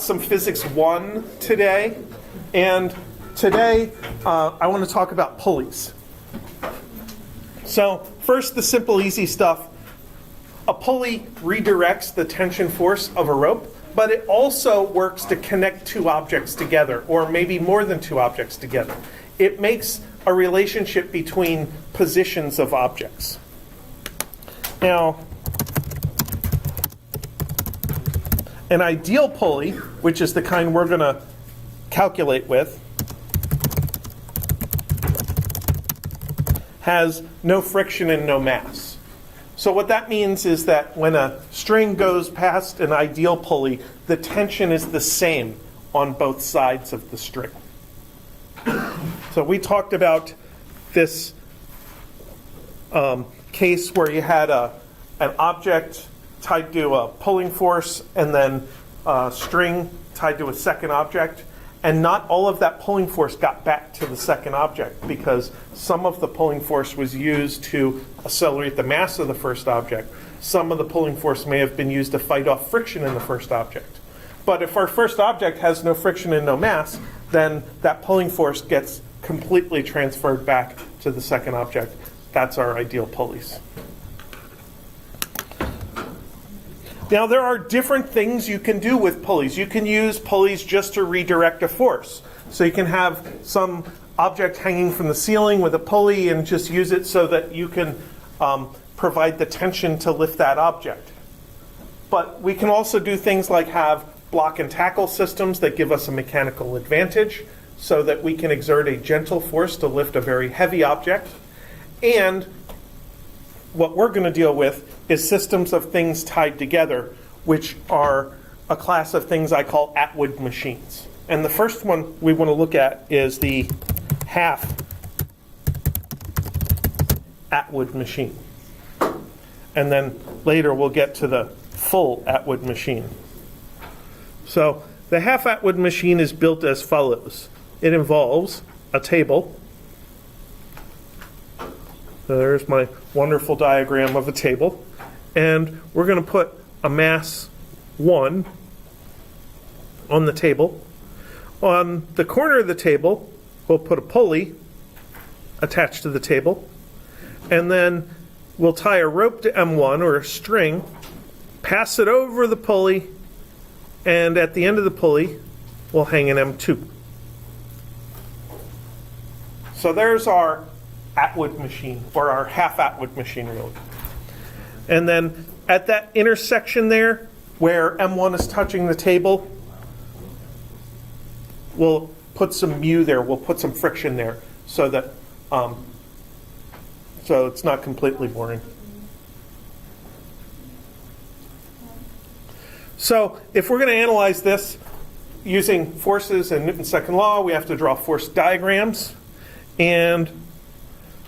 Some Physics 1 today, and today I want to talk about pulleys. So first, the simple, easy stuff. A pulley redirects the tension force of a rope, but it also works to connect two objects together, or maybe more than two objects together. It makes a relationship between positions of objects. Now, an ideal pulley, which is the kind we're going to calculate with, has no friction and no mass. So what that means is that when a string goes past an ideal pulley, the tension is the same on both sides of the string. So we talked about this case where you had an object tied to a pulling force and then a string tied to a second object, and not all of that pulling force got back to the second object because some of the pulling force was used to accelerate the mass of the first object. Some of the pulling force may have been used to fight off friction in the first object. But if our first object has no friction and no mass, then that pulling force gets completely transferred back to the second object. That's our ideal pulleys. Now, there are different things you can do with pulleys. You can use pulleys just to redirect a force. So you can have some object hanging from the ceiling with a pulley and just use it so that you can provide the tension to lift that object. But we can also do things like have block and tackle systems that give us a mechanical advantage so that we can exert a gentle force to lift a very heavy object. And what we're going to deal with is systems of things tied together, which are a class of things I call Atwood machines. And the first one we want to look at is the half Atwood machine. And then later we'll get to the full Atwood machine. So the half Atwood machine is built as follows. It involves a table. So there's my wonderful diagram of a table. And we're going to put a mass 1 on the table. On the corner of the table, we'll put a pulley attached to the table. And then we'll tie a rope to M1 or a string, pass it over the pulley, and at the end of the pulley, we'll hang an M2. So there's our Atwood machine, or our half Atwood machine, really. And then at that intersection there, where M1 is touching the table, we'll put some mu there. We'll put some friction there so that so it's not completely boring. So if we're going to analyze this using forces and Newton's second law, we have to draw force diagrams. And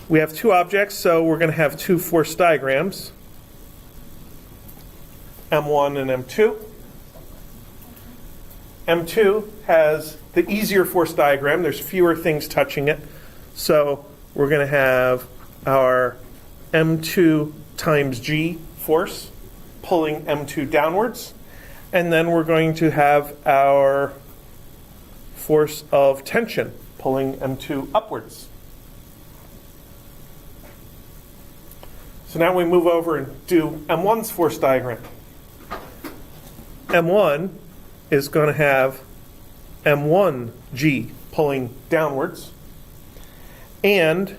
we have two objects, so we're going to have two force diagrams, M1 and M2. M2 has the easier force diagram. There's fewer things touching it. So we're going to have our M2 times G force pulling M2 downwards. And then we're going to have our force of tension pulling M2 upwards. So now we move over and do M1's force diagram. M1 is going to have M1G pulling downwards. And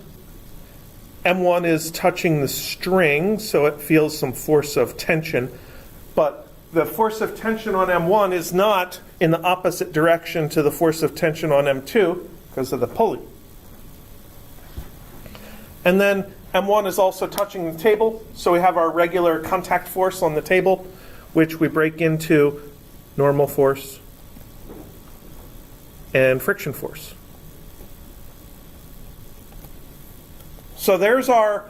M1 is touching the string, so it feels some force of tension. But the force of tension on M1 is not in the opposite direction to the force of tension on M2 because of the pulley. And then M1 is also touching the table, so we have our regular contact force on the table, which we break into normal force and friction force. So there's our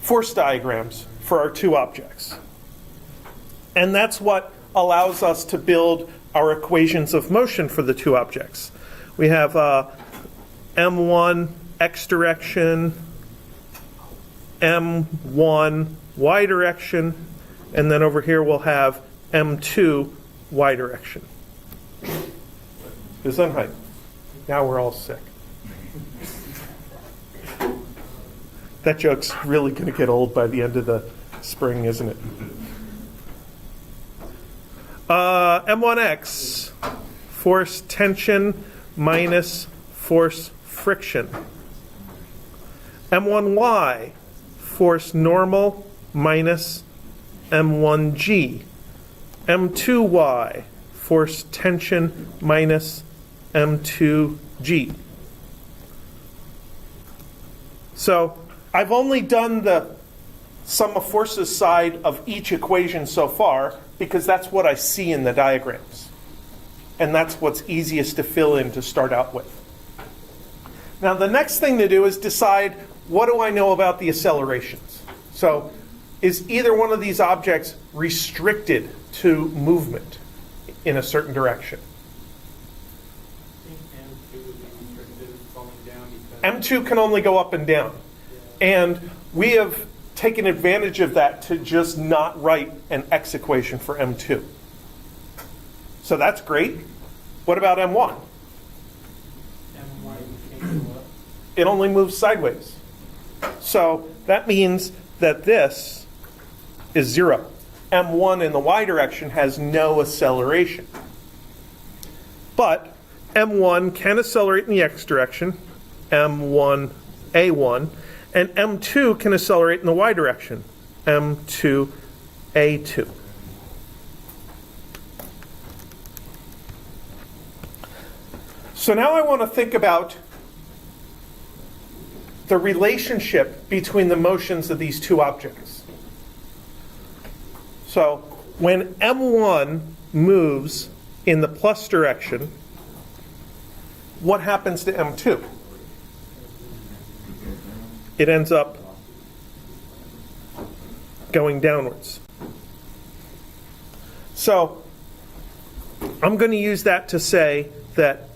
force diagrams for our two objects. And that's what allows us to build our equations of motion for the two objects. We have M1 x direction, M1 y direction, and then over here we'll have M2 y direction. Gesundheit. Now we're all sick. That joke's really going to get old by the end of the spring, isn't it? M1x, force tension minus force friction. M1y, force normal minus M1g. M2y, force tension minus M2g. So I've only done the sum of forces side of each equation so far because that's what I see in the diagrams. And that's what's easiest to fill in to start out with. Now the next thing to do is decide, what do I know about the accelerations? So is either one of these objects restricted to movement in a certain direction? M2 can only go up and down. And we have taken advantage of that to just not write an x equation for M2. So that's great. What about M1? It only moves sideways. So that means that this is 0. M1 in the y direction has no acceleration. But M1 can accelerate in the x direction, M1, A1, and M2 can accelerate in the y direction, M2, A2. So now I want to think about the relationship between the motions of these two objects. So when M1 moves in the plus direction, what happens to M2? It ends up going downwards. So I'm going to use that to say that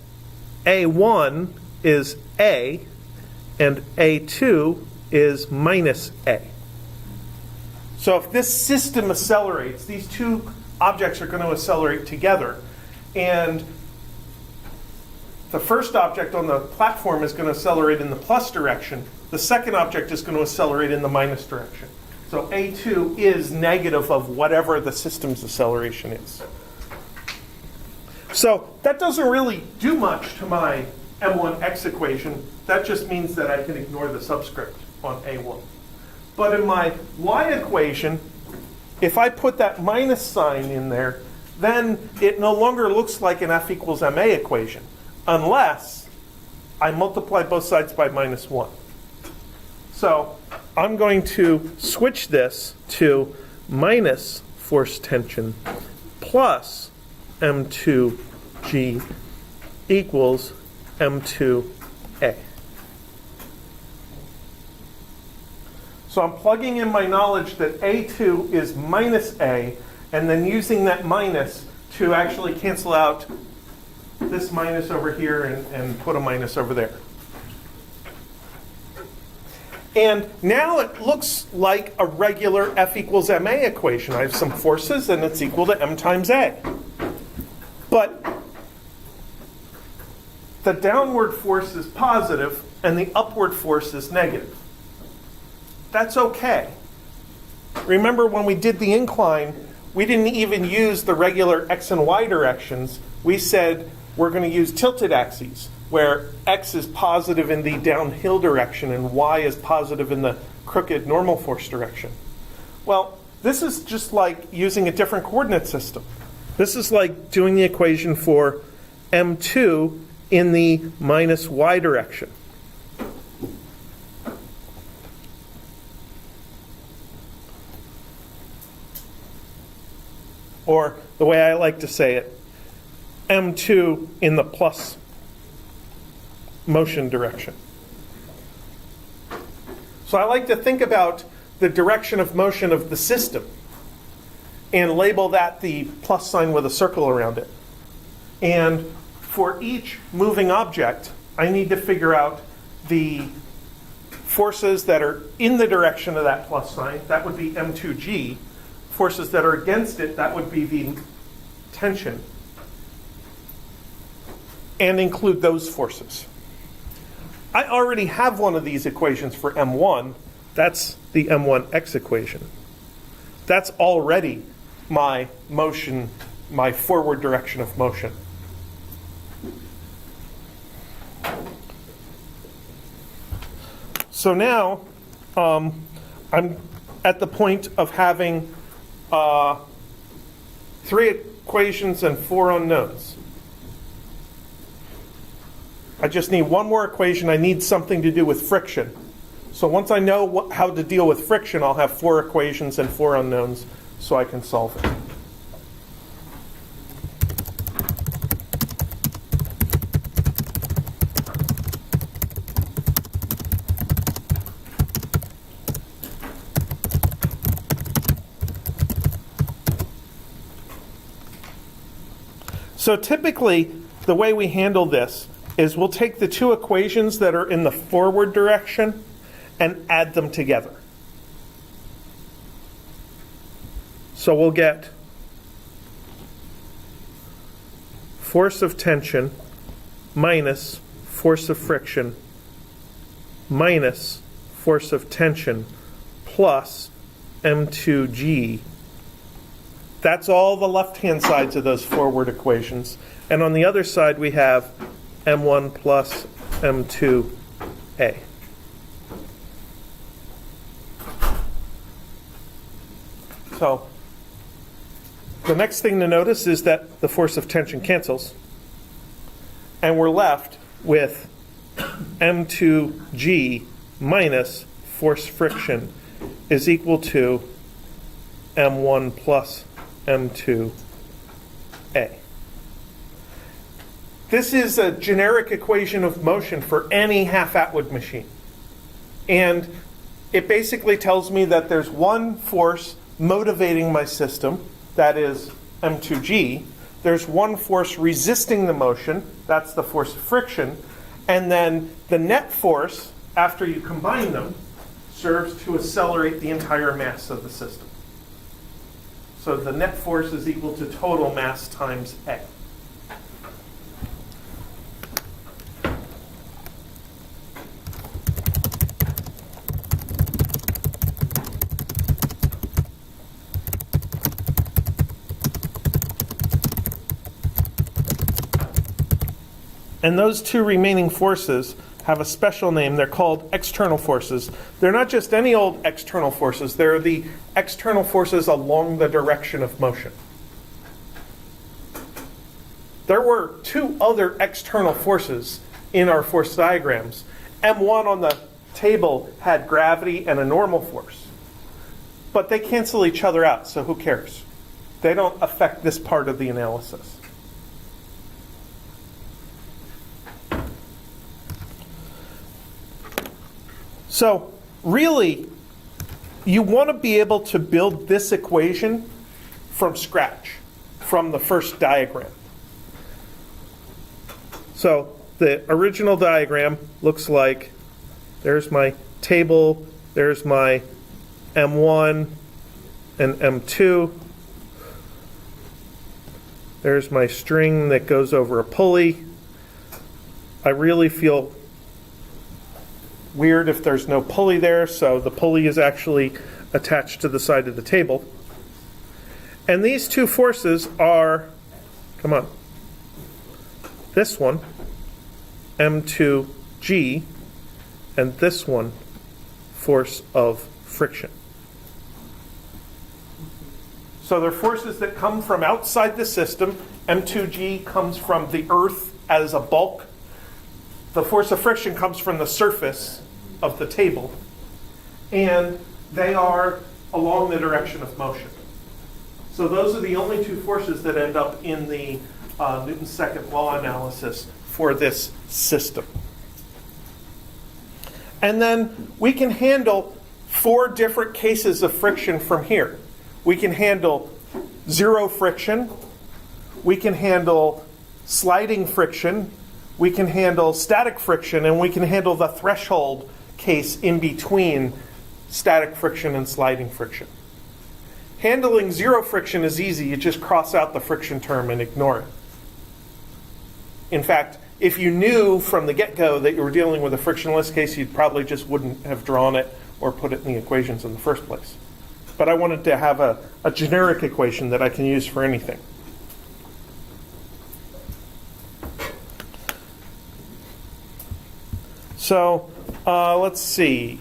A1 is A and A2 is minus A. So if this system accelerates, these two objects are going to accelerate together, and the first object on the platform is going to accelerate in the plus direction. The second object is going to accelerate in the minus direction. So A2 is negative of whatever the system's acceleration is. So that doesn't really do much to my M1x equation. That just means that I can ignore the subscript on A1. But in my y equation, if I put that minus sign in there, then it no longer looks like an F equals ma equation, unless I multiply both sides by minus 1. So I'm going to switch this to minus force tension plus M2g equals M2a. So I'm plugging in my knowledge that A2 is minus A, and then using that minus to actually cancel out this minus over here and put a minus over there. And now it looks like a regular F equals ma equation. I have some forces, and it's equal to m times a. But the downward force is positive, and the upward force is negative. That's okay. Remember when we did the incline, we didn't even use the regular x and y directions. We said we're going to use tilted axes, where x is positive in the downhill direction and y is positive in the crooked normal force direction. Well, this is just like using a different coordinate system. This is like doing the equation for m2 in the minus y direction. Or the way I like to say it, m2 in the plus motion direction. So I like to think about the direction of motion of the system and label that the plus sign with a circle around it. And for each moving object, I need to figure out the forces that are in the direction of that plus sign. That would be m2g. Forces that are against it, that would be the tension. and include those forces. I already have one of these equations for M1. That's the M1x equation. That's already my motion, my forward direction of motion. So now I'm at the point of having 3 equations and 4 unknowns. I just need one more equation. I need something to do with friction. So once I know how to deal with friction, I'll have 4 equations and 4 unknowns so I can solve it. So typically, the way we handle this is we'll take the 2 equations that are in the forward direction and add them together. So we'll get force of tension minus force of friction minus force of tension plus m2g. That's all the left-hand sides of those forward equations. And on the other side, we have m1 plus m2a. So the next thing to notice is that the force of tension cancels. And we're left with m2g minus force friction is equal to m1 plus m2a. This is a generic equation of motion for any half-Atwood machine. And it basically tells me that there's one force motivating my system, that is m2g. There's one force resisting the motion, that's the force of friction. And then the net force, after you combine them, serves to accelerate the entire mass of the system. So the net force is equal to total mass times A. And those 2 remaining forces have a special name. They're called external forces. They're not just any old external forces. They're the external forces along the direction of motion. There were 2 other external forces in our force diagrams. M1 on the table had gravity and a normal force. But they cancel each other out, so who cares? They don't affect this part of the analysis. So really, you want to be able to build this equation from scratch, from the first diagram. So the original diagram looks like, there's my table, there's my M1 and M2. There's my string that goes over a pulley. I really feel weird if there's no pulley there, so the pulley is actually attached to the side of the table. And these 2 forces are, come on, this one, M2G, and this one, force of friction. So they're forces that come from outside the system. M2G comes from the Earth as a bulk. The force of friction comes from the surface of the table, and they are along the direction of motion. So those are the only 2 forces that end up in the Newton's second law analysis for this system. And then we can handle 4 different cases of friction from here. We can handle zero friction, we can handle sliding friction, we can handle static friction, and we can handle the threshold case in between static friction and sliding friction. Handling zero friction is easy. You just cross out the friction term and ignore it. In fact, if you knew from the get-go that you were dealing with a frictionless case, you probably just wouldn't have drawn it or put it in the equations in the first place. But I wanted to have a generic equation that I can use for anything. So let's see.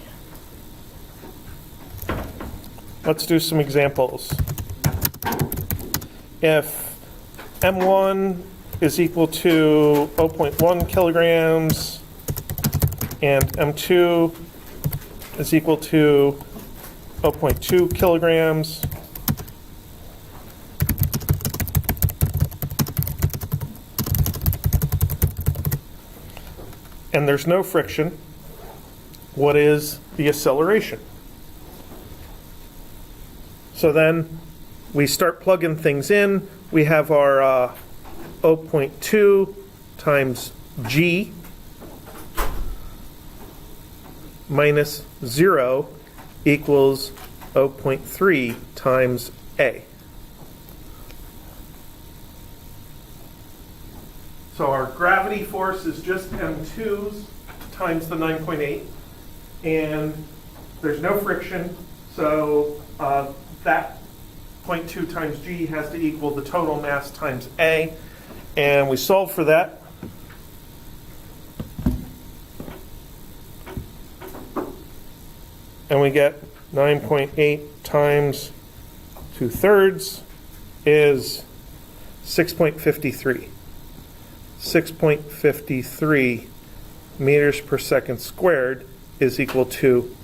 Let's do some examples. If M1 is equal to 0.1 kilograms and M2 is equal to 0.2 kilograms, and there's no friction, what is the acceleration? So then we start plugging things in. We have our 0.2 times g minus 0 equals 0.3 times a. So our gravity force is just m2s times the 9.8, and there's no friction, so that 0.2 times g has to equal the total mass times a, and we solve for that. And we get 9.8 times 2/3 is 6.53. 6.53 meters per second squared is equal to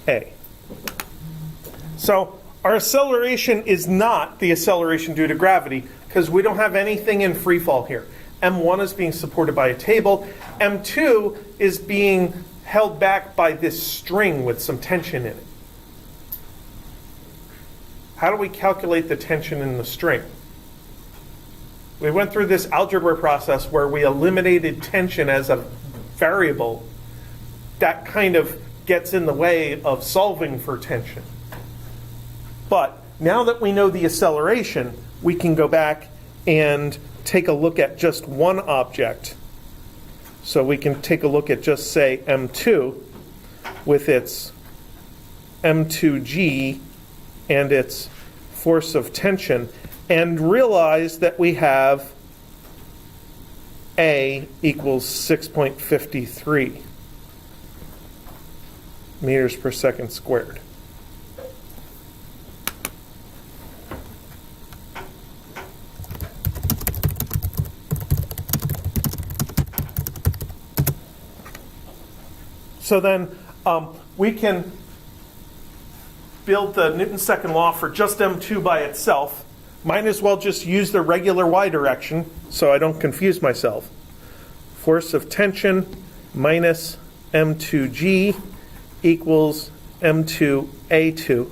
a. So our acceleration is not the acceleration due to gravity because we don't have anything in free fall here. M1 is being supported by a table. M2 is being held back by this string with some tension in it. How do we calculate the tension in the string? We went through this algebra process where we eliminated tension as a variable. That kind of gets in the way of solving for tension. But now that we know the acceleration, we can go back and take a look at just one object. So we can take a look at just, say, M2 with its M2G and its force of tension, and realize that we have A equals 6.53 meters per second squared. So then we can build the Newton's second law for just M2 by itself. Might as well just use the regular y direction so I don't confuse myself. Force of tension minus M2G equals M2A2.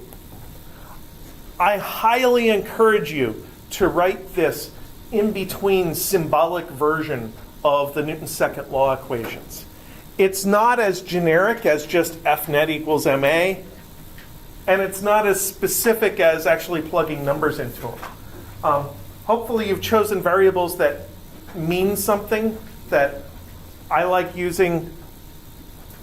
I highly encourage you to write this in between symbolic version of the Newton's second law equations. It's not as generic as just F net equals MA, and it's not as specific as actually plugging numbers into them. Hopefully you've chosen variables that mean something, that I like using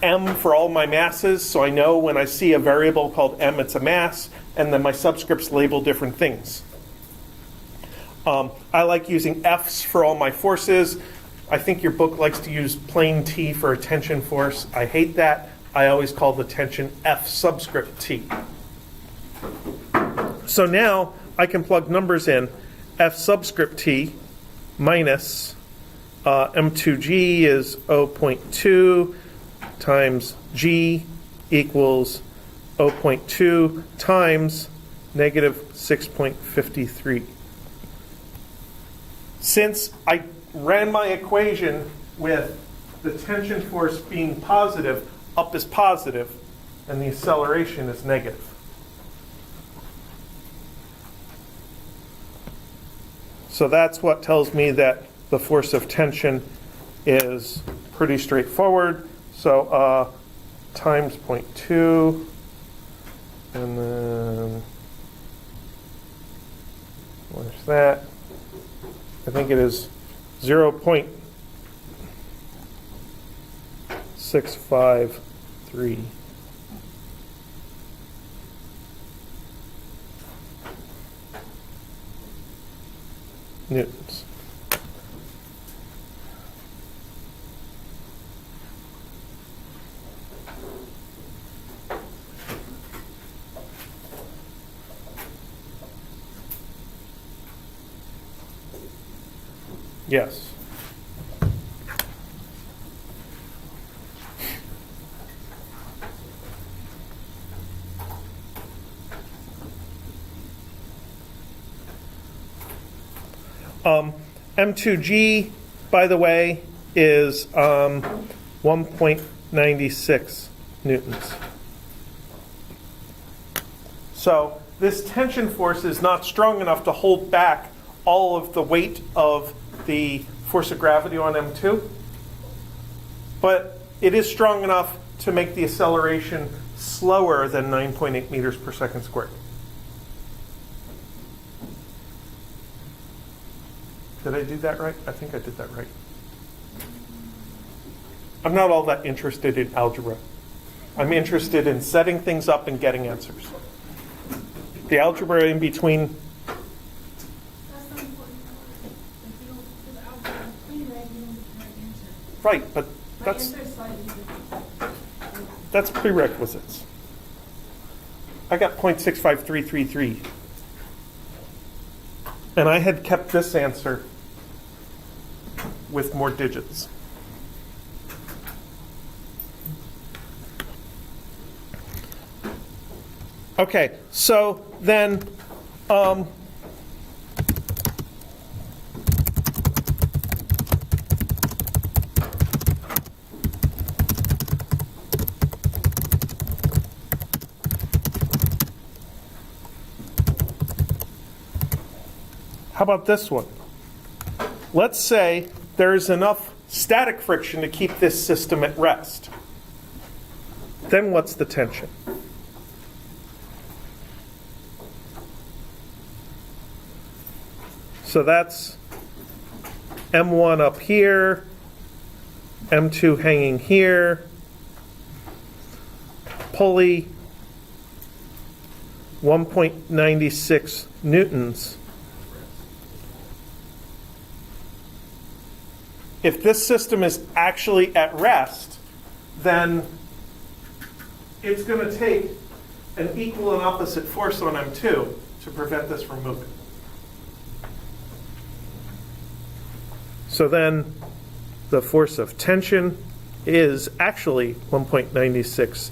M for all my masses, so I know when I see a variable called M, it's a mass, and then my subscripts label different things. I like using F's for all my forces. I think your book likes to use plain T for a tension force. I hate that. I always call the tension F subscript T. So now I can plug numbers in. F subscript T minus M2G is 0.2 times G equals 0.2 times negative 6.53. Since I ran my equation with the tension force being positive, up is positive, and the acceleration is negative. So that's what tells me that the force of tension is pretty straightforward. So times 0.2, and then where's that? I think it is 0.2 0.653 newtons. Yes. M2G, by the way, is 1.96 newtons. So this tension force is not strong enough to hold back all of the weight of the force of gravity on M2, but it is strong enough to make the acceleration slower than 9.8 meters per second squared. Did I do that right? I think I did that right. I'm not all that interested in algebra. I'm interested in setting things up and getting answers. The algebra in between. Right, but that's prerequisites. I got 0.65333. And I had kept this answer with more digits. Okay, so then how about this one? Let's say there's enough static friction to keep this system at rest. Then what's the tension? So that's M1 up here, M2 hanging here, pulley 1.96 newtons. If this system is actually at rest, then it's going to take an equal and opposite force on M2 to prevent this from moving. So then the force of tension is actually 1.96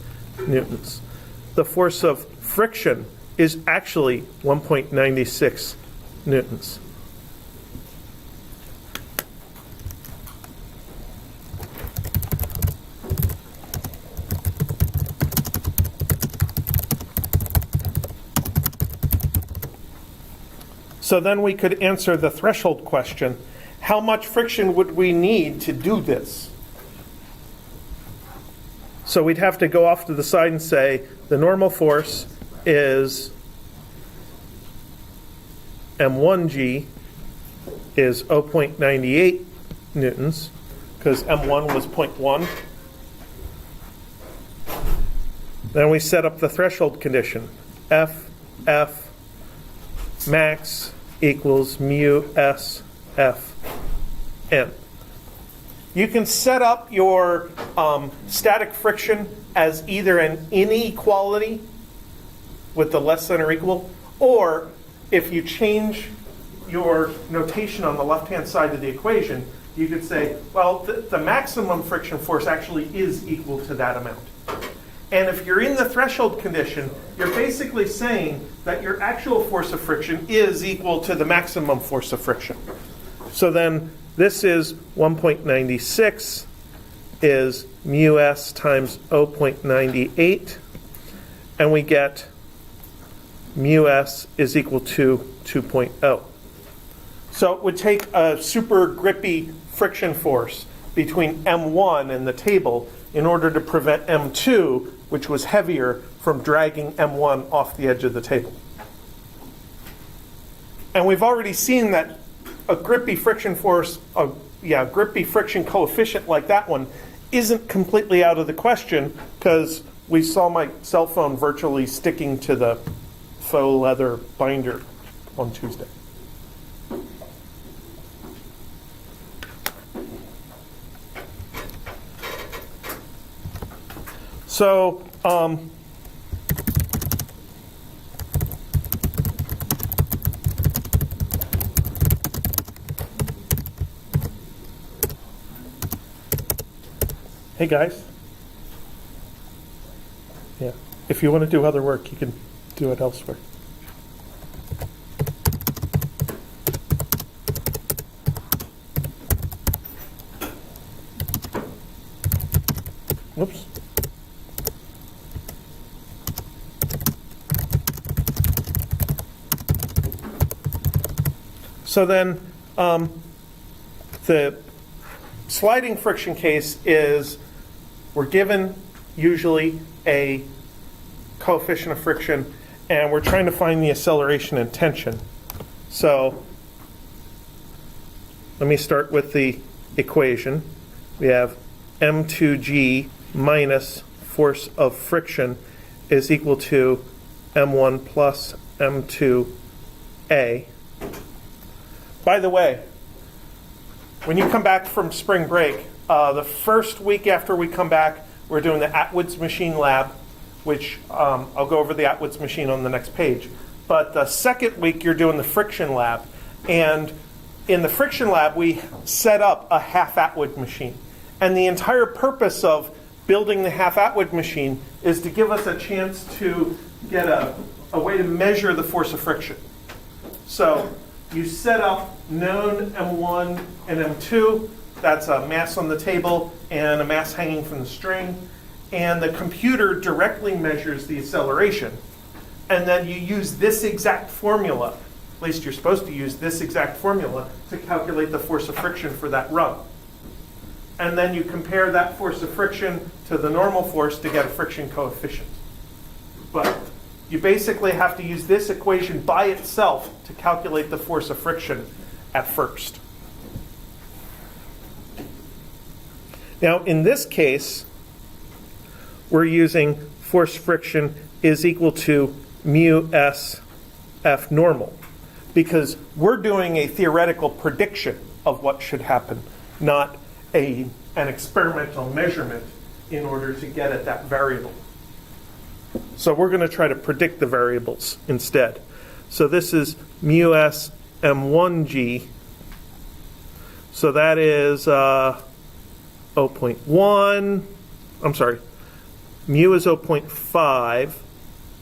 newtons. The force of friction is actually 1.96 newtons. So then we could answer the threshold question. How much friction would we need to do this? So we'd have to go off to the side and say the normal force is M1G is 0.98 newtons, because M1 was 0.1. Then we set up the threshold condition. F max equals mu S F N. You can set up your static friction as either an inequality with the less than or equal, or if you change your notation on the left-hand side of the equation, you could say, well, the maximum friction force actually is equal to that amount. And if you're in the threshold condition, you're basically saying that your actual force of friction is equal to the maximum force of friction. So then this is 1.96 is mu s times 0.98, and we get mu s is equal to 2.0. So it would take a super grippy friction force between M1 and the table in order to prevent M2, which was heavier, from dragging M1 off the edge of the table. And we've already seen that a grippy friction force, grippy friction coefficient like that one isn't completely out of the question because we saw my cell phone virtually sticking to the faux leather binder on Tuesday. So, hey guys. Yeah, if you want to do other work, you can do it elsewhere. Whoops. So then the sliding friction case is we're given usually a coefficient of friction and we're trying to find the acceleration and tension. So let me start with the equation. We have m2g minus force of friction is equal to m1 plus m2a. By the way, when you come back from spring break, the first week after we come back, we're doing the Atwood's machine lab, which I'll go over the Atwood's machine on the next page. But the second week, you're doing the friction lab. And in the friction lab, we set up a half Atwood machine. And the entire purpose of building the half Atwood machine is to give us a chance to get a way to measure the force of friction. So you set up known M1 and M2. That's a mass on the table and a mass hanging from the string. And the computer directly measures the acceleration. And then you use this exact formula, at least you're supposed to use this exact formula, to calculate the force of friction for that run. And then you compare that force of friction to the normal force to get a friction coefficient. But you basically have to use this equation by itself to calculate the force of friction at first. Now, in this case, we're using force friction is equal to mu s F normal, because we're doing a theoretical prediction of what should happen, not an experimental measurement in order to get at that variable. So we're going to try to predict the variables instead. So this is mu s m1g. So that is 0.1. I'm sorry. Mu is 0.5.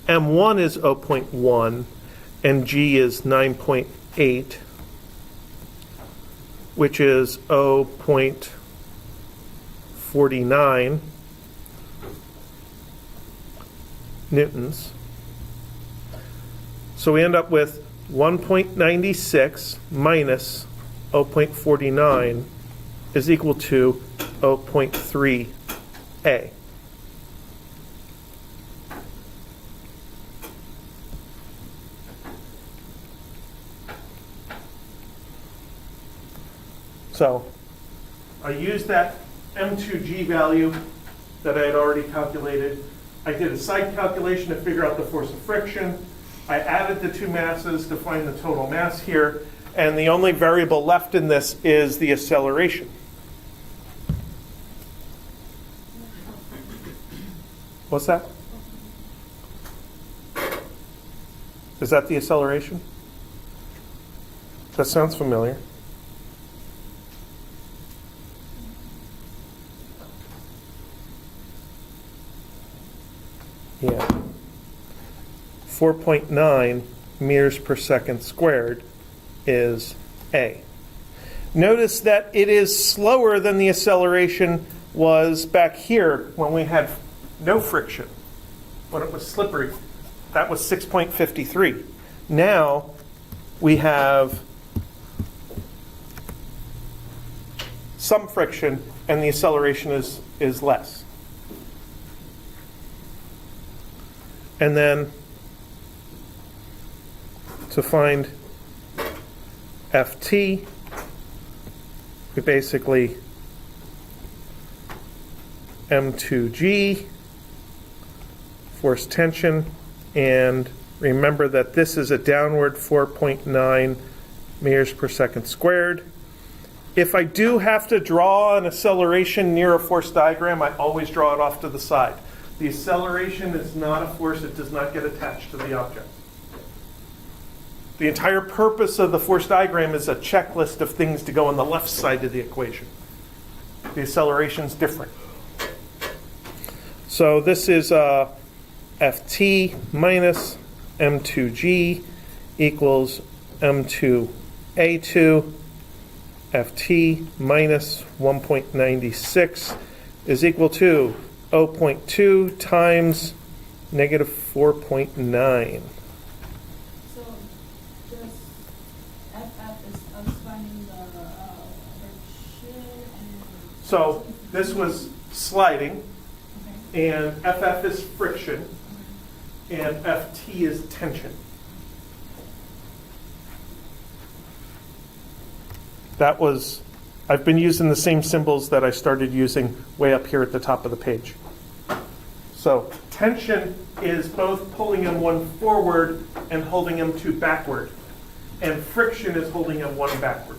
M1 is 0.1. And G is 9.8, which is 0.49 newtons. So we end up with 1.96 minus 0.49 is equal to 0.3a. So I used that M2G value that I had already calculated. I did a side calculation to figure out the force of friction. I added the two masses to find the total mass here. And the only variable left in this is the acceleration. What's that? Is that the acceleration? That sounds familiar. Yeah. 4.9 meters per second squared is A. Notice that it is slower than the acceleration was back here when we had no friction, when it was slippery. That was 6.53. Now we have some friction and the acceleration is less. And then to find Ft, we basically M2G, force tension, and remember that this is a downward 4.9 meters per second squared. If I do have to draw an acceleration near a force diagram, I always draw it off to the side. The acceleration is not a force, it does not get attached to the object. The entire purpose of the force diagram is a checklist of things to go on the left side of the equation. The acceleration is different. So this is Ft minus M2G equals M2A2. Ft minus 1.96 is equal to 0.2 times negative 4.9. So just FF is finding the friction and... So this was sliding, Okay. and FF is friction, and Ft is tension. That was, I've been using the same symbols that I started using way up here at the top of the page. So tension is both pulling M1 forward and holding M2 backward. And friction is holding M1 backward.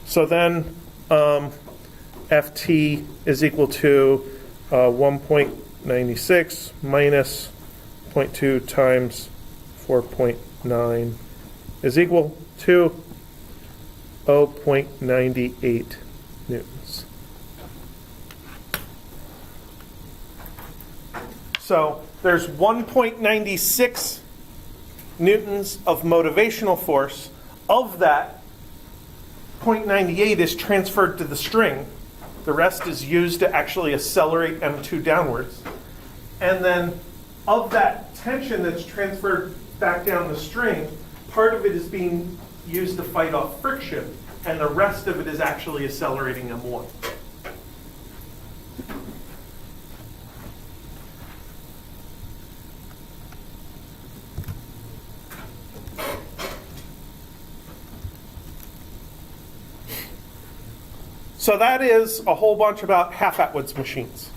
So then Ft is equal to 1.96 minus 0.2 times 4.9 is equal to 0.98 newtons. So there's 1.96 newtons of motivational force. Of that, 0.98 is transferred to the string. The rest is used to actually accelerate M2 downwards. And then of that tension that's transferred back down the string, part of it is being used to fight off friction, and the rest of it is actually accelerating M1. So that is a whole bunch about half-Atwood's machines.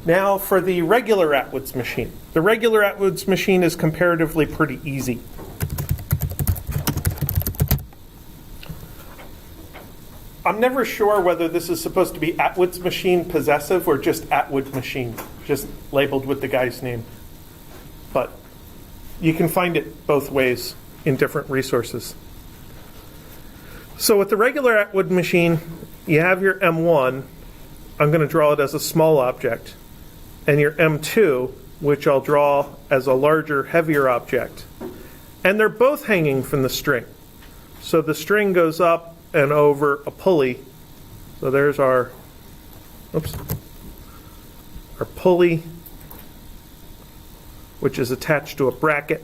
Now for the regular Atwood's machine. The regular Atwood's machine is comparatively pretty easy. I'm never sure whether this is supposed to be Atwood's machine possessive or just Atwood machine, just labeled with the guy's name. But you can find it both ways in different resources. So with the regular Atwood machine, you have your M1. I'm going to draw it as a small object. And your M2, which I'll draw as a larger, heavier object. And they're both hanging from the string. So the string goes up and over a pulley. So there's our pulley, which is attached to a bracket,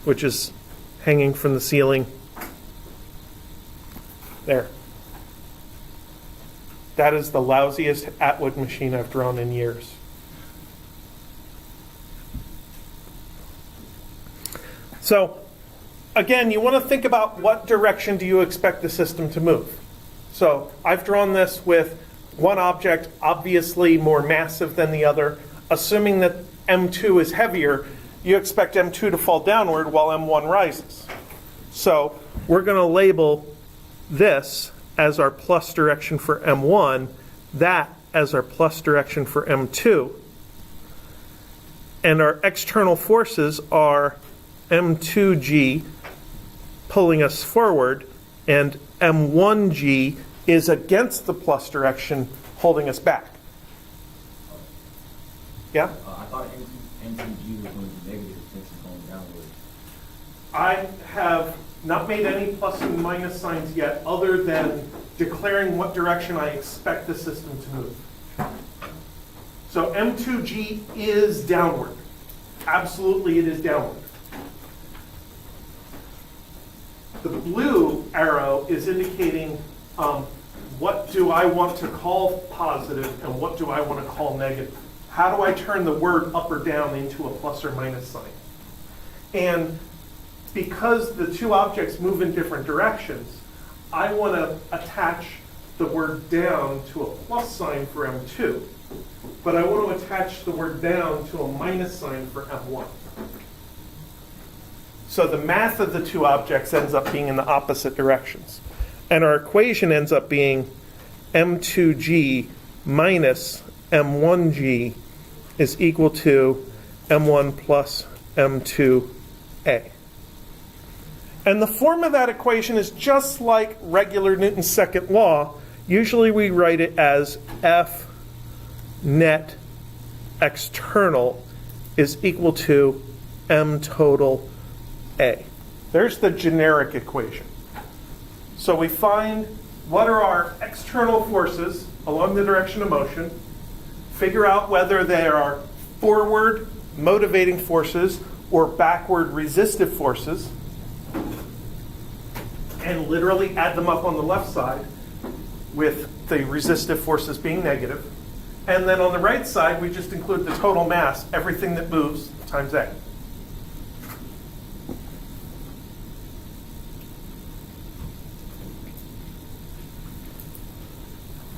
which is hanging from the ceiling. There. That is the lousiest Atwood machine I've drawn in years. So, again, you want to think about what direction do you expect the system to move. So, I've drawn this with one object obviously more massive than the other. Assuming that M2 is heavier, you expect M2 to fall downward while M1 rises. So, we're going to label this as our plus direction for M1, that as our plus direction for M2. And our external forces are M2G pulling us forward, and M1G is against the plus direction holding us back. Yeah? I thought M2G was going to be negative since it's going downward. I have not made any plus and minus signs yet, other than declaring what direction I expect the system to move. So M2G is downward. Absolutely, it is downward. The blue arrow is indicating what do I want to call positive and what do I want to call negative. How do I turn the word up or down into a plus or minus sign? And because the two objects move in different directions, I want to attach the word down to a plus sign for M2, but I want to attach the word down to a minus sign for M1. So the math of the two objects ends up being in the opposite directions. And our equation ends up being M2G minus M1G is equal to M1 plus M2A. And the form of that equation is just like regular Newton's second law. Usually we write it as F net external is equal to M total A. There's the generic equation. So we find what are our external forces along the direction of motion, figure out whether they are forward motivating forces or backward resistive forces, and literally add them up on the left side with the resistive forces being negative. And then on the right side, we just include the total mass, everything that moves, times A.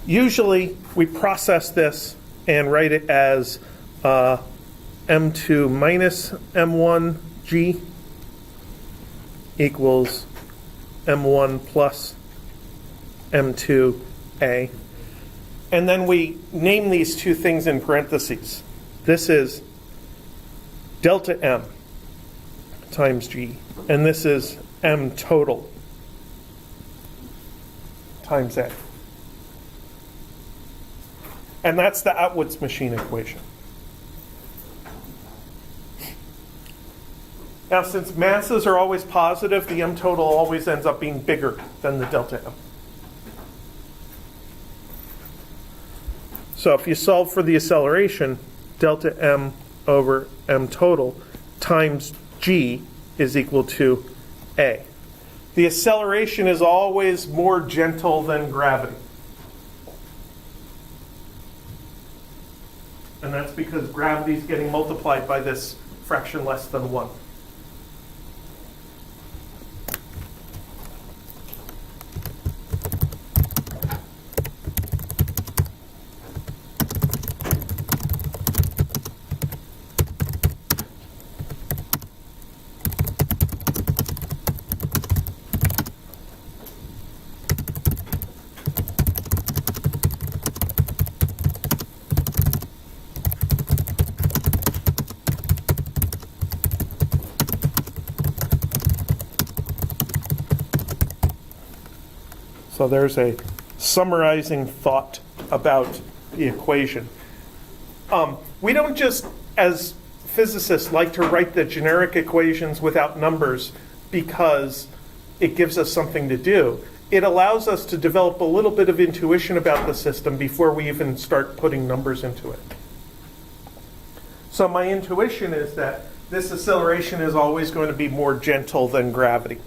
Usually, we process this and write it as M2 minus M1G equals M1 plus M2A. And then we name these two things in parentheses. This is delta M times G, and this is M total times A. And that's the Atwood's machine equation. Now, since masses are always positive, the M total always ends up being bigger than the delta M. So if you solve for the acceleration, delta M over M total times G is equal to A. The acceleration is always more gentle than gravity. And that's because gravity is getting multiplied by this fraction less than 1. So there's a summarizing thought about the equation. We don't just, as physicists, like to write the generic equations without numbers because it gives us something to do. It allows us to develop a little bit of intuition about the system before we even start putting numbers into it. So my intuition is that this acceleration is always going to be more gentle than gravity.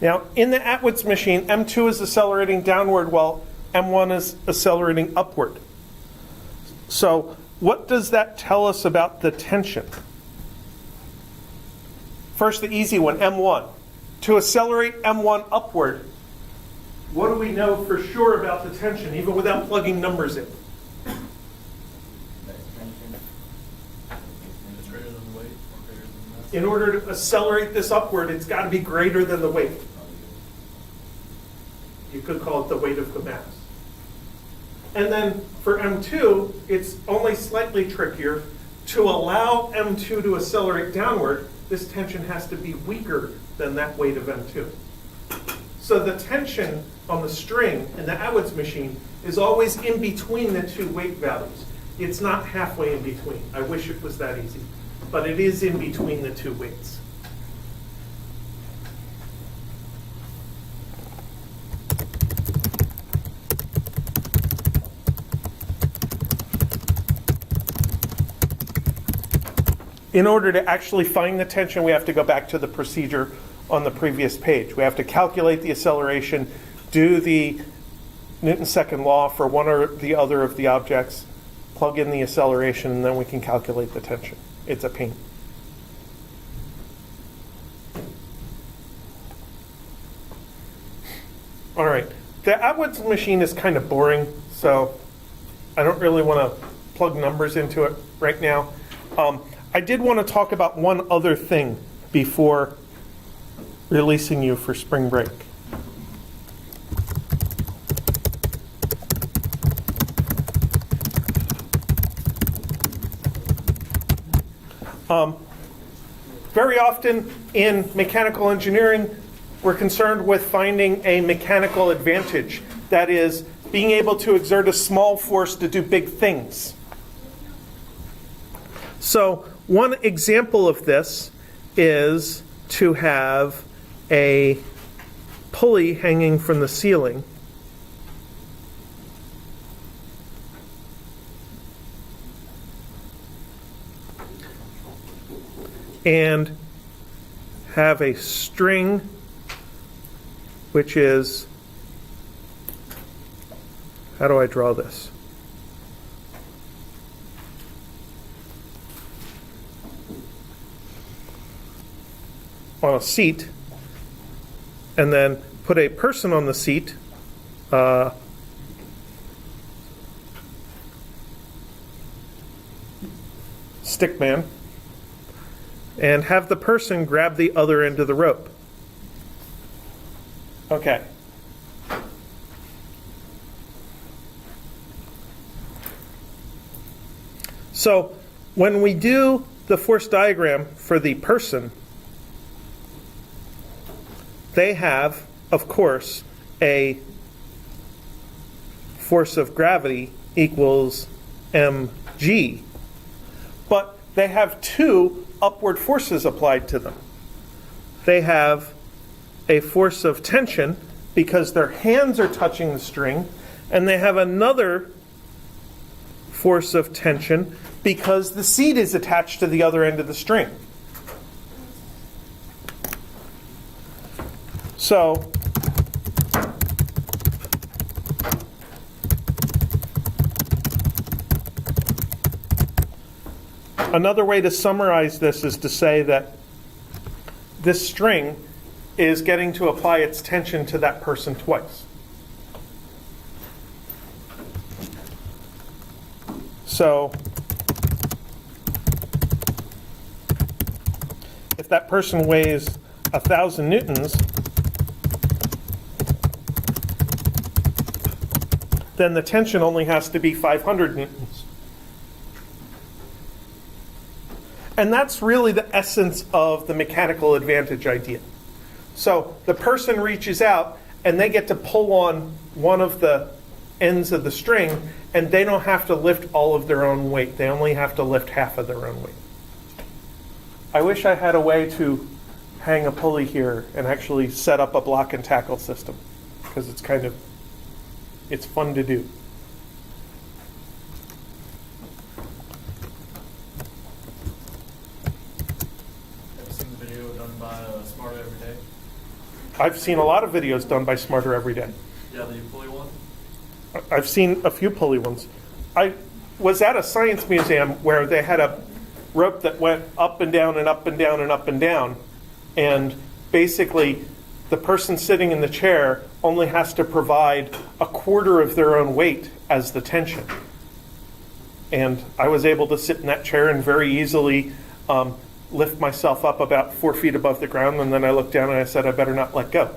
Now, in the Atwood's machine, M2 is accelerating downward while M1 is accelerating upward. So what does that tell us about the tension? First, the easy one, M1. To accelerate M1 upward, what do we know for sure about the tension, even without plugging numbers in? In order to accelerate this upward, it's got to be greater than the weight. You could call it the weight of the mass. And then for M2, it's only slightly trickier. To allow M2 to accelerate downward, this tension has to be weaker than that weight of M2. So the tension on the string in the Atwood's machine is always in between the two weight values. It's not halfway in between. I wish it was that easy. But it is in between the two weights. in order to actually find the tension, we have to go back to the procedure on the previous page. We have to calculate the acceleration, do the Newton's second law for one or the other of the objects, plug in the acceleration, and then we can calculate the tension. It's a pain. All right. The Atwood's machine is kind of boring, so I don't really want to plug numbers into it right now. I did want to talk about one other thing before releasing you for spring break. Very often in mechanical engineering, we're concerned with finding a mechanical advantage. That is, being able to exert a small force to do big things. So one example of this is to have a pulley hanging from the ceiling. And have a string which is, how do I draw this? On a seat, and then put a person on the seat, stickman, and have the person grab the other end of the rope. Okay. So when we do the force diagram for the person, they have, of course, a force of gravity equals mg, but they have two upward forces applied to them. They have a force of tension because their hands are touching the string, and they have another force of tension because the seat is attached to the other end of the string. So another way to summarize this is to say that this string is getting to apply its tension to that person twice. So if that person weighs 1,000 newtons, then the tension only has to be 500 newtons. And that's really the essence of the mechanical advantage idea. So the person reaches out and they get to pull on one of the ends of the string, and they don't have to lift all of their own weight. They only have to lift half of their own weight. I wish I had a way to hang a pulley here and actually set up a block and tackle system, because it's fun to do. Have you seen the video done by Smarter Every Day? I've seen a lot of videos done by Smarter Every Day. Yeah, the pulley one? I've seen a few pulley ones. I was at a science museum where they had a rope that went up and down and up and down and up and down, and basically the person sitting in the chair only has to provide a quarter of their own weight as the tension. And I was able to sit in that chair and very easily lift myself up about 4 feet above the ground, and then I looked down and I said, I better not let go.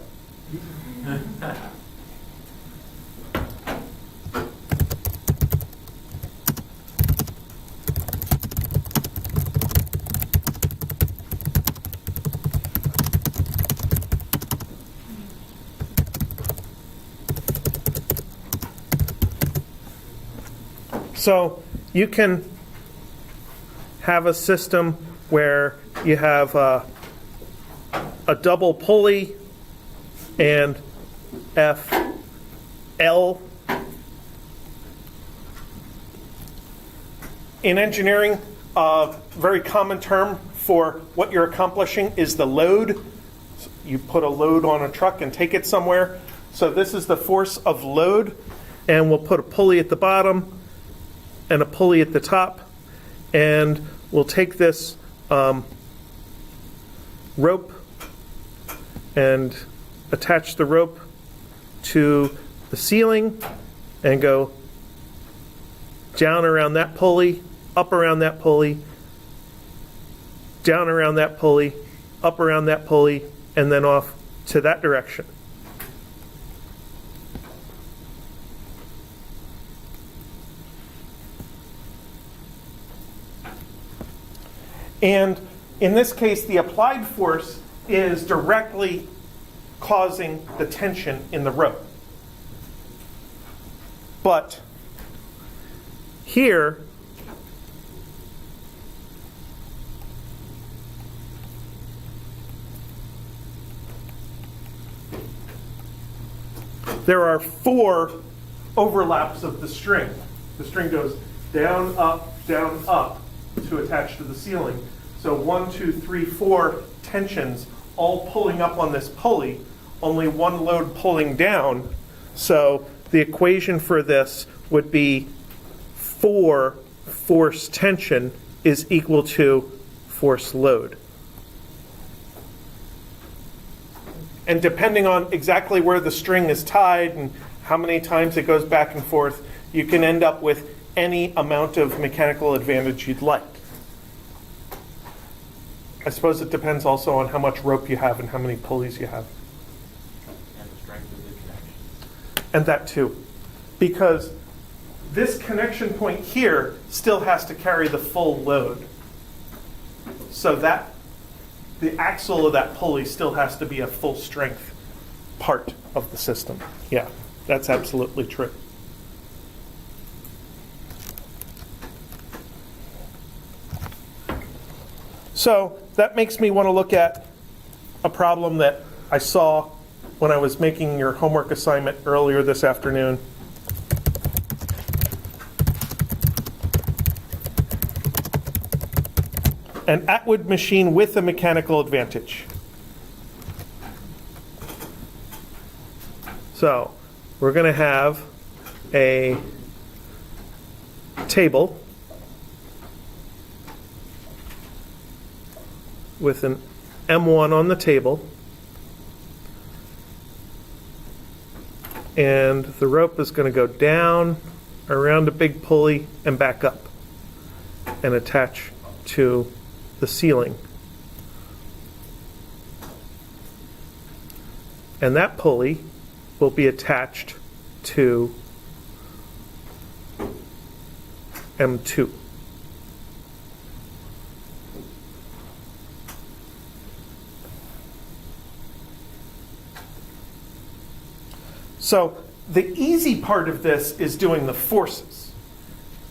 So you can have a system where you have a double pulley and FL. In engineering, A very common term for what you're accomplishing is the load. You put a load on a truck and take it somewhere. So this is the force of load, and we'll put a pulley at the bottom and a pulley at the top, and we'll take this rope and attach the rope to the ceiling and go down around that pulley, up around that pulley, down around that pulley, up around that pulley, and then off to that direction. And in this case, the applied force is directly causing the tension in the rope. But here, there are 4 overlaps of the string. The string goes down, up, to attach to the ceiling. So 1, 2, 3, 4 tensions all pulling up on this pulley, only one load pulling down. So the equation for this would be 4 force tension is equal to force load. And depending on exactly where the string is tied and how many times it goes back and forth, you can end up with any amount of mechanical advantage you'd like. I suppose it depends also on how much rope you have and how many pulleys you have. And the strength of the connection. And that too. Because this connection point here still has to carry the full load. So that the axle of that pulley still has to be a full strength part of the system. Yeah, that's absolutely true. So that makes me want to look at a problem that I saw when I was making your homework assignment earlier this afternoon. An Atwood machine with a mechanical advantage. So we're going to have a table with an M1 on the table, and the rope is going to go down around a big pulley and back up and attach to the ceiling. And that pulley will be attached to M2. So the easy part of this is doing the forces.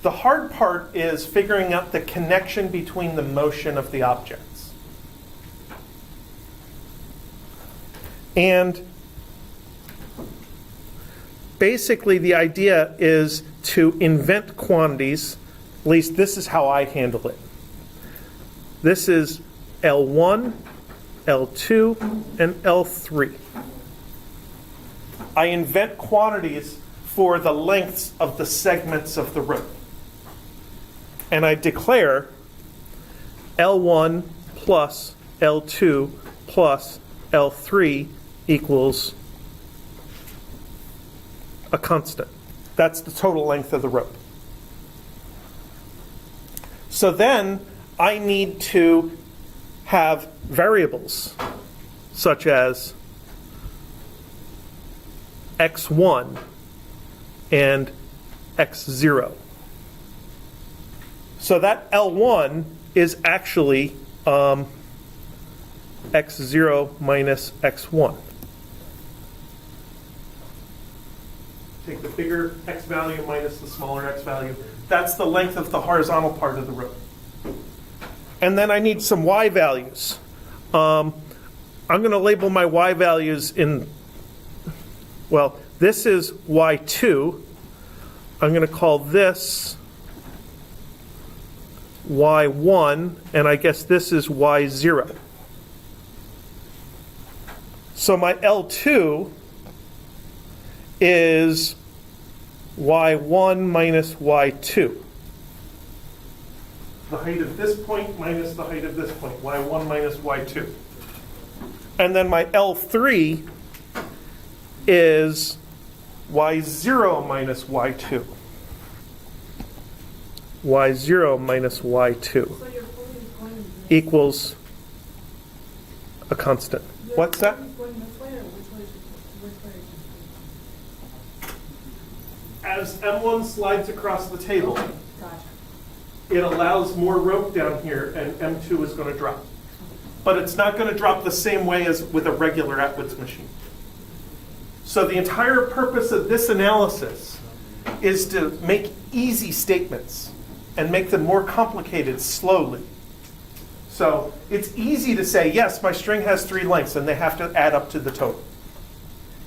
The hard part is figuring out the connection between the motion of the objects. And basically the idea is to invent quantities, at least this is how I handle it. This is L1, L2, and L3. I invent quantities for the lengths of the segments of the rope. And I declare L1 plus L2 plus L3 equals a constant. That's the total length of the rope. So then I need to have variables such as x1 and x0. So that L1 is actually x0 minus x1. Take the bigger x value minus the smaller x value. That's the length of the horizontal part of the rope. And then I need some y values. I'm going to label my y values in, well, this is y2. I'm going to call this y1, and I guess this is y0. So my L2 is y1 minus y2. The height of this point minus the height of this point, y1 minus y2. And then my L3 is y0 minus y2. y0 minus y2 So your pulley is going this equals a constant. Your What's that? pulley is going this way, or which way is it? As M1 slides across the table, Gotcha. it allows more rope down here, and M2 is going to drop. But it's not going to drop the same way as with a regular Atwood's machine. So the entire purpose of this analysis is to make easy statements and make them more complicated slowly. So it's easy to say, yes, my string has 3 lengths, and they have to add up to the total.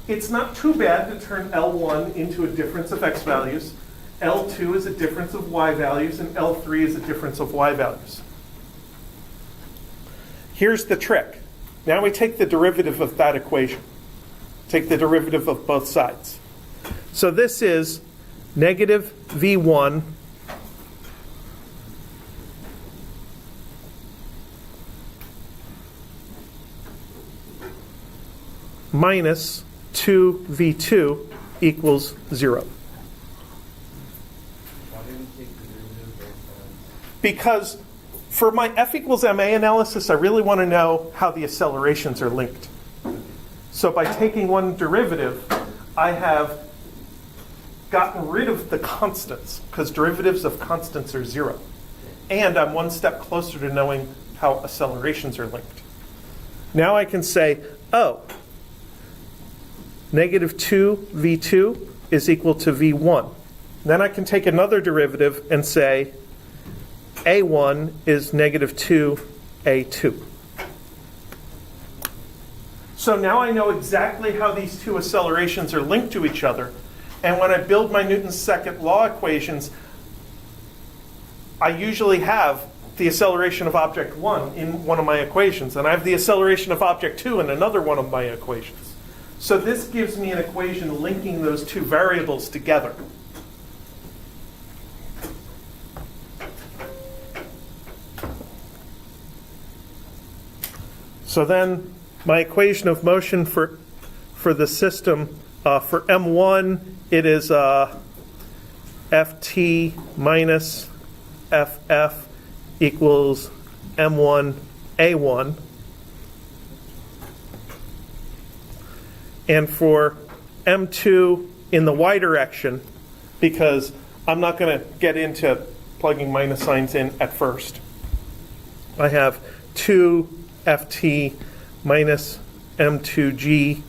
It's not too bad to turn L1 into a difference of x values, L2 is a difference of y values, and L3 is a difference of y values. Here's the trick. Now we take the derivative of that equation. Take the derivative of both sides. So this is negative V1 minus 2V2 equals 0. Why didn't you take the derivative of both sides? Because for my F equals MA analysis, I really want to know how the accelerations are linked. So by taking one derivative, I have gotten rid of the constants, because derivatives of constants are 0. And I'm one step closer to knowing how accelerations are linked. Now I can say, oh, negative 2V2 is equal to V1. Then I can take another derivative and say A1 is negative 2A2. So now I know exactly how these two accelerations are linked to each other. And when I build my Newton's second law equations, I usually have the acceleration of object 1 in one of my equations, and I have the acceleration of object 2 in another one of my equations. So this gives me an equation linking those two variables together. So then my equation of motion for the system, for M1, it is Ft minus Ff equals M1 A1. And for M2 in the y direction, because I'm not going to get into plugging minus signs in at first, I have 2Ft minus M2G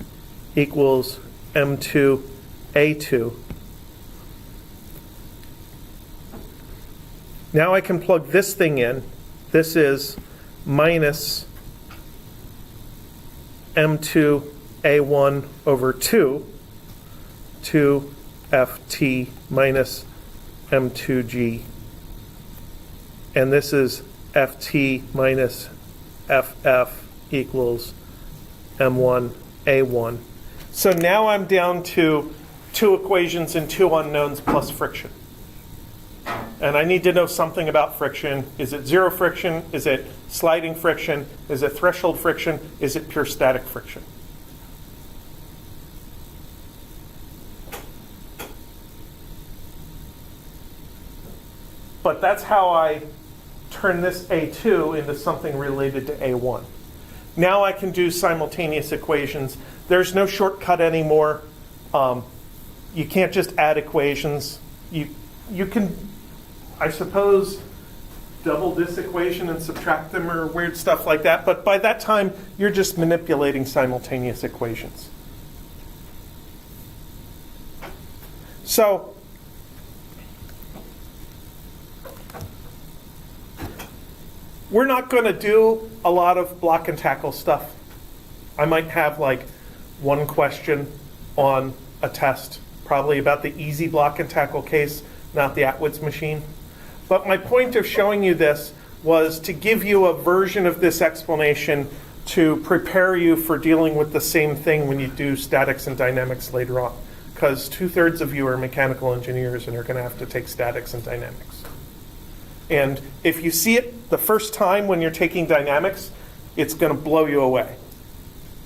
equals M2A2. Now I can plug this thing in. This is minus M2A1 over 2Ft minus M2G. And this is Ft minus Ff equals M1A1. So now I'm down to two equations and two unknowns plus friction. And I need to know something about friction. Is it zero friction? Is it sliding friction? Is it threshold friction? Is it pure static friction? But that's how I turn this A2 into something related to A1. Now I can do simultaneous equations. There's no shortcut anymore. You can't just add equations. You can, I suppose, double this equation and subtract them or weird stuff like that. But by that time, you're just manipulating simultaneous equations. So we're not going to do a lot of block and tackle stuff. I might have like one question on a test, probably about the easy block and tackle case, not the Atwood's machine. But my point of showing you this was to give you a version of this explanation to prepare you for dealing with the same thing when you do statics and dynamics later on. Because 2/3 of you are mechanical engineers and are going to have to take statics and dynamics. And if you see it the first time when you're taking dynamics, it's going to blow you away.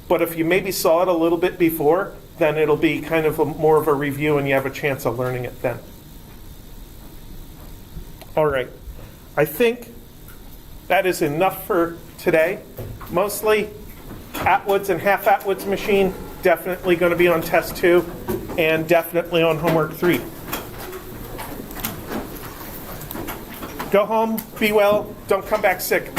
But if you maybe saw it a little bit before, then it'll be kind of more of a review and you have a chance of learning it then. All right. I think that is enough for today. Mostly Atwoods and half Atwoods machine, definitely going to be on test 2 and definitely on homework 3. Go home, be well, don't come back sick.